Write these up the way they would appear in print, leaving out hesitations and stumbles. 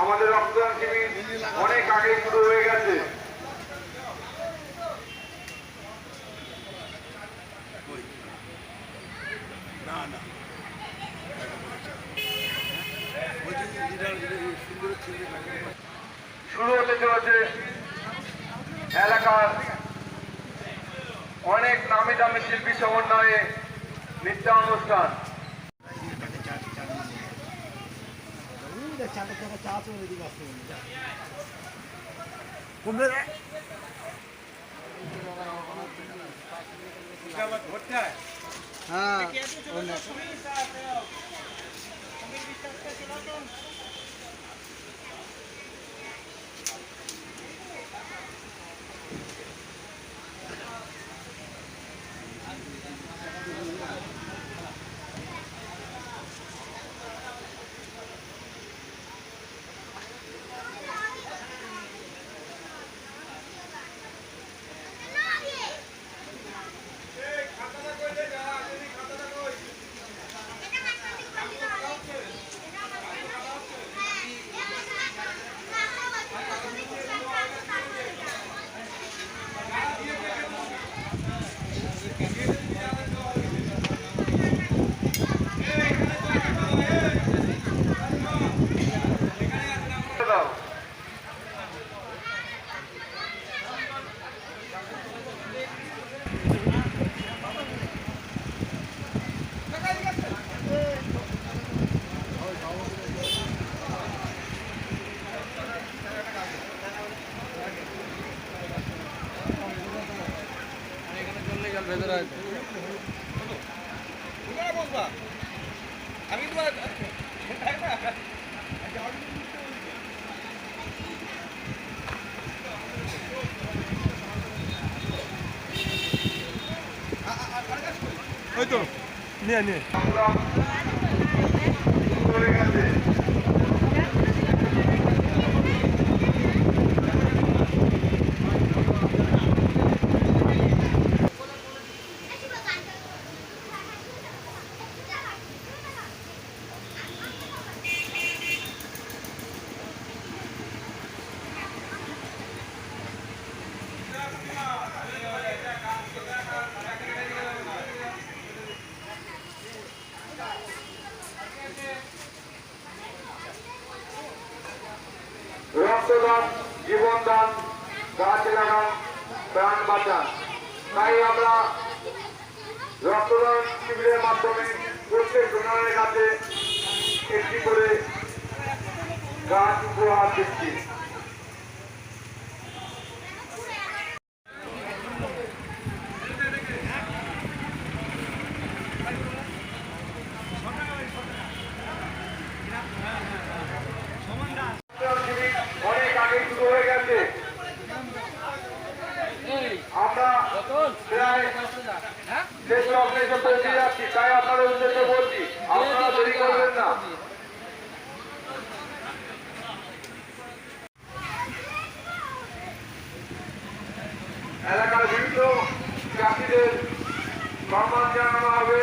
আমাদের রক্তদান শিবির অনেক আগে শুরু হয়ে গেছে। শুরু হতে চলেছে এলাকার অনেক নামি দামি শিল্পী সমন্বয়ে নৃত্যানুষ্ঠান। হ্যাঁ আমি ওই তো নিয়ে নিয়ে চলে গেছে। রক্তদান, জীবনদান, গাছ লাগান, প্রাণ বাঁচান। তাই আমরা রক্তদান শিবিরের মাধ্যমে প্রত্যেক ডোনারের কাছে একটি করে গাছ উপহার দিচ্ছি। অনেক আগে শুরু হয়ে গেছে। আমরা প্রায় শেষ লগ্নে এসে পৌঁছে যাচ্ছি, তাই আপনাদের উদ্দেশ্যে বলছি আপনারা দেরি করবেন না। এলাকার বিভিন্ন চাষিদের সম্মান জানানো হবে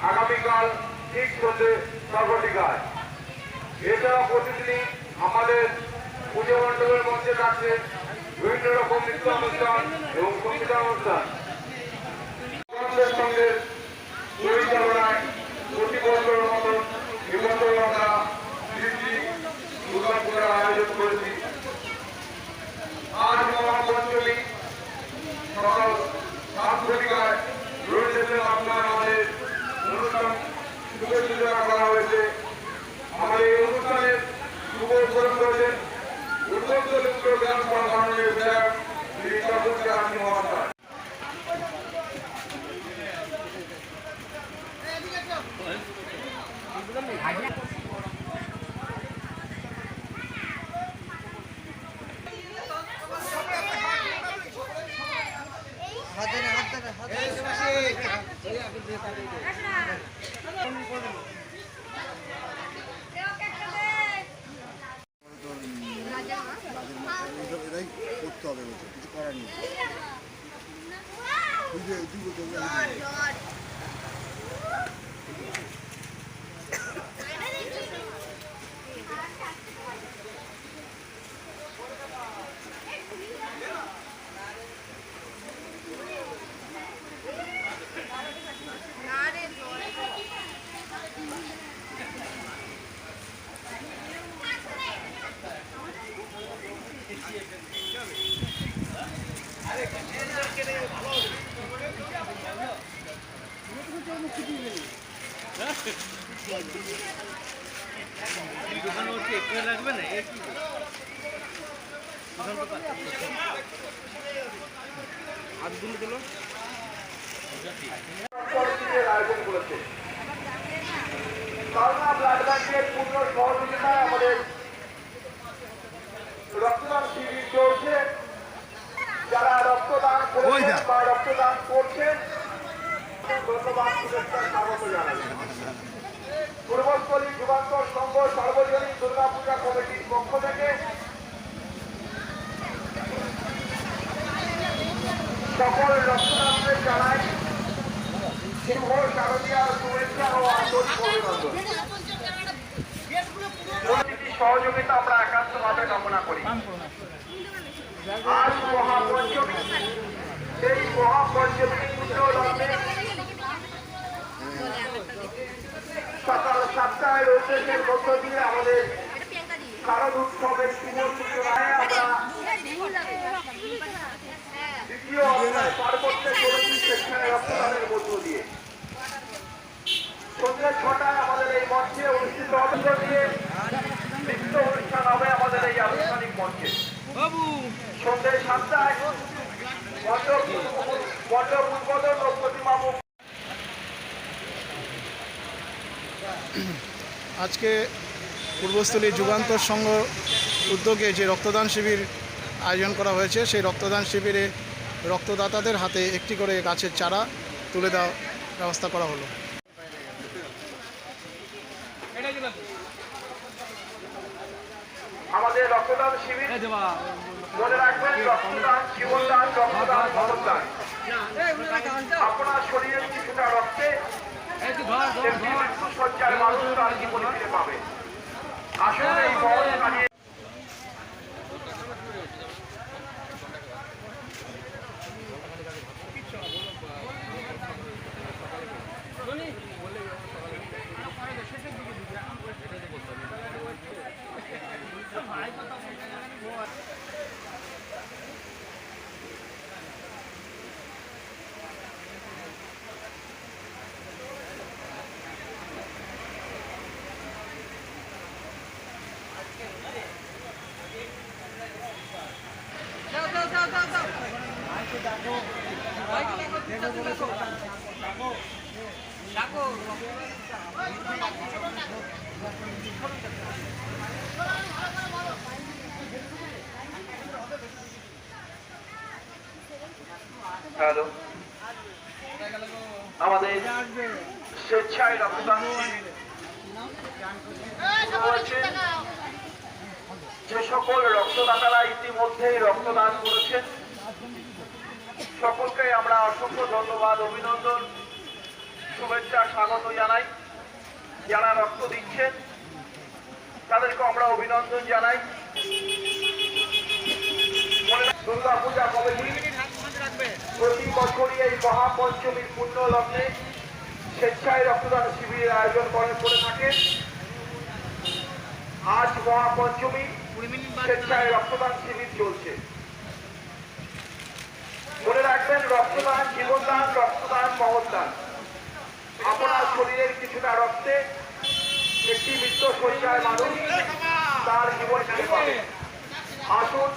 আগামীকাল ঠিক সন্ধ্যে 6:00 এছাড়া প্রতিদিনই আমাদের পুজো মণ্ডপের মধ্যে থাকছে বিভিন্ন রকম নৃত্য অনুষ্ঠান এবং সঙ্গীত অনুষ্ঠান। সঙ্গে পরিচালনায় প্রতি বছরের মতন এবছর আমরা দুর্গাপূজার আয়োজন করেছি। আজ মহাপঞ্চমী সকাল 7:00 রয়েছে আপনার আমাদের অনুষ্ঠান শুভ সূচনা করা হয়েছে। আমাদের এই অনুষ্ঠানের শুভ উদ্বোধন করেছেন উত্তর বিধানসভা মাননীয় বিধায়ক শ্রী তপস্বী রানী মহাশয়। হাত আয়োজন করেছে করোনা ব্লাড ব্যাংকের পূর্ণ সহযোগিতায় আমাদের রক্তদান শিবির চলছে। যারা রক্তদান করেছেন বা রক্তদান করছেন ধন্যবাদ, শুভেচ্ছা, স্বাগত জানাই। পূর্বস্থলী যুগান্তর সংঘ সার্বজনীন দুর্গাপূজা কমিটির পক্ষ থেকে সকল রক্তদানদের জানাই শুভ শারদীয়ার শুভেচ্ছা ও আন্তরিক অভিনন্দন। সহযোগিতা আমরা একান্তভাবে কামনা করি। আজ মহাপঞ্চমী, এই মহাপঞ্চমী পুজোলগ্নে সকাল 7টায় রোটেশনের মধ্য দিয়ে আমাদের শারদ উৎসবের শুভ সূচনায় আমরা দ্বিতীয় অধ্যায় পার করতে চলেছি স্বেচ্ছায় রক্তদানের মধ্য দিয়ে। সন্ধ্যে 6টায় আমাদের এই মঞ্চে অনুষ্ঠিত হবে দিয়ে নৃত্য অনুষ্ঠান হবে আমাদের এই আনুষ্ঠানিক মঞ্চে। সন্ধ্যে 7টায় মণ্ডপ উদ্বোধন ও প্রতিমা। আজকে পূর্বস্থলী যুগান্তর সংঘ উদ্যোগে যে রক্তদান শিবির আয়োজন করা হয়েছে, সেই রক্তদান শিবিরে রক্তদাতাদের হাতে একটি করে গাছের চারা তুলে দেওয়ার ব্যবস্থা করা হলো। আমাদের রক্তদান শিবির মনে রাখবেন, রক্তদান জীবনদান, রক্তদান মহৎদান। আপনার শরীরের কিছুটা রক্তে মৃত্যুসজ্জার মানুষ তার জীবনে ফিরে পাবে। আসলে এই মহৎ কাজে হ্যালো, আমাদের স্বেচ্ছায় রক্তদান যে সকল রক্তদাতারা ইতিমধ্যেই রক্তদান করেছেন সকলকে আমরা অসংখ্য ধন্যবাদ, অভিনন্দন, শুভেচ্ছা, স্বাগত জানাই। যারা রক্ত দিচ্ছেন তাদেরকে আমরা অভিনন্দন জানাই। দুর্গাপূজা কমিটি প্রতি বছরই এই মহাপঞ্চমীর পুণ্য লগ্নে স্বেচ্ছায় রক্তদান শিবিরের আয়োজন করে থাকে। আজ মহাপঞ্চমী, স্বেচ্ছায় রক্তদান শিবির চলছে। মনে রাখবেন, রক্তদান জীবনদান, রক্তদান মহৎদান। আপনার শরীরের কিছুটা রক্তে একটি মৃত্যুসজ্জায় মানুষ তার জীবন ফিরে পাবে। আসুন,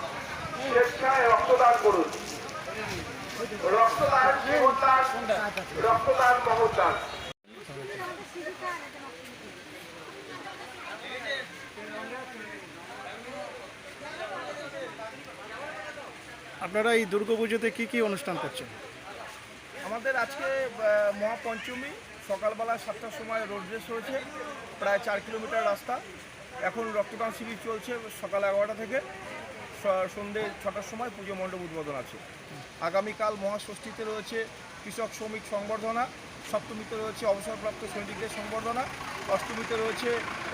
স্বেচ্ছায় রক্তদান করুন। রক্তদান জীবনদান, রক্তদান মহৎদান। আপনারা এই দুর্গাপুজোতে কি কি অনুষ্ঠান করছেন? আমাদের আজকে মহাপঞ্চমী, সকালবেলা 7টার সময় রোড রেস হয়েছে, প্রায় 4 কিলোমিটার রাস্তা। এখন রক্তদান শিবির চলছে সকাল 11টা থেকে। সন্ধ্যে 6টার সময় পুজো মণ্ডপ উদ্বোধন আছে। আগামীকাল মহাষষ্ঠীতে রয়েছে কৃষক শ্রমিক সংবর্ধনা, সপ্তমীতে রয়েছে অবসরপ্রাপ্ত সৈনিকদের সংবর্ধনা, অষ্টমীতে রয়েছে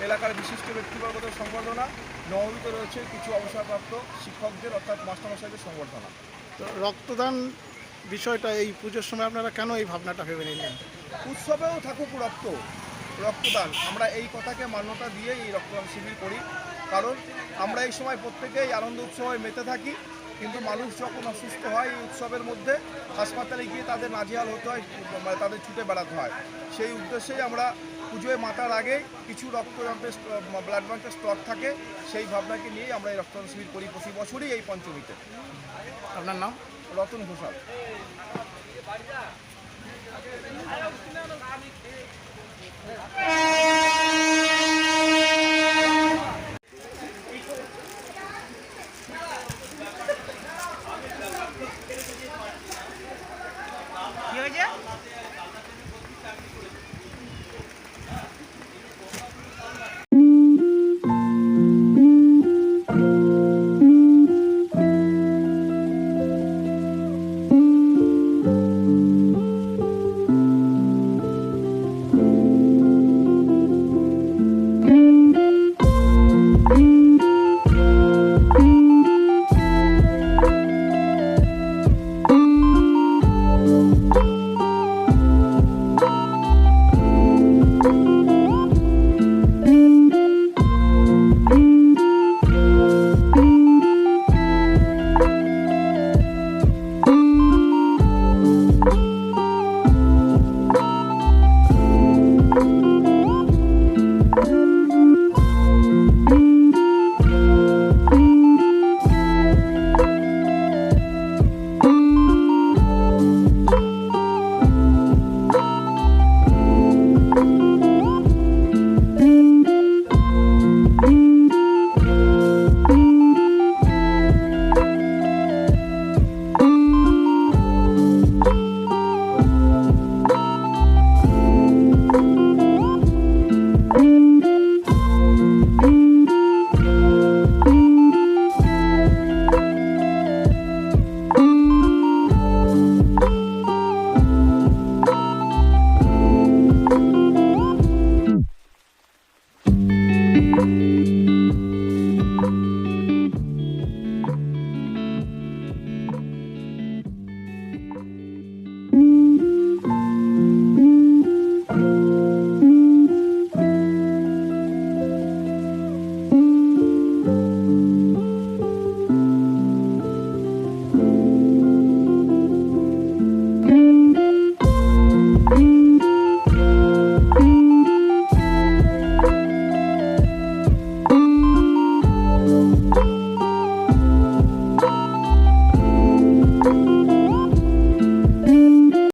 এলাকার বিশিষ্ট ব্যক্তিবর্গদের সংবর্ধনা, নবমীতে রয়েছে কিছু অবসরপ্রাপ্ত শিক্ষকদের অর্থাৎ মাস্টারমশাইদের সংবর্ধনা। তো রক্তদান বিষয়টা এই পুজোর সময় আপনারা কেন এই ভাবনাটা ভেবে নিলেন? উৎসবেও থাকুক রক্তদান, আমরা এই কথাকে মান্যতা দিয়ে এই রক্তদান শিবির করি। কারণ আমরা এই সময় প্রত্যেকেই আনন্দ উৎসবে মেতে থাকি, কিন্তু মানুষ যখন অসুস্থ হয় এই উৎসবের মধ্যে হাসপাতালে গিয়ে তাদের নাজেহাল হতে হয়, তাদের ছুটে বেড়াতে হয়। সেই উদ্দেশ্যেই আমরা পুজোয় মাতার আগে কিছু ব্লাড ব্যাংকের স্টক থাকে, সেই ভাবনাকে নিয়েই আমরা এই রক্তদান শিবির করি প্রতি বছরই এই পঞ্চমীতে। আপনার নাম? রতন ঘোষাল। Hey!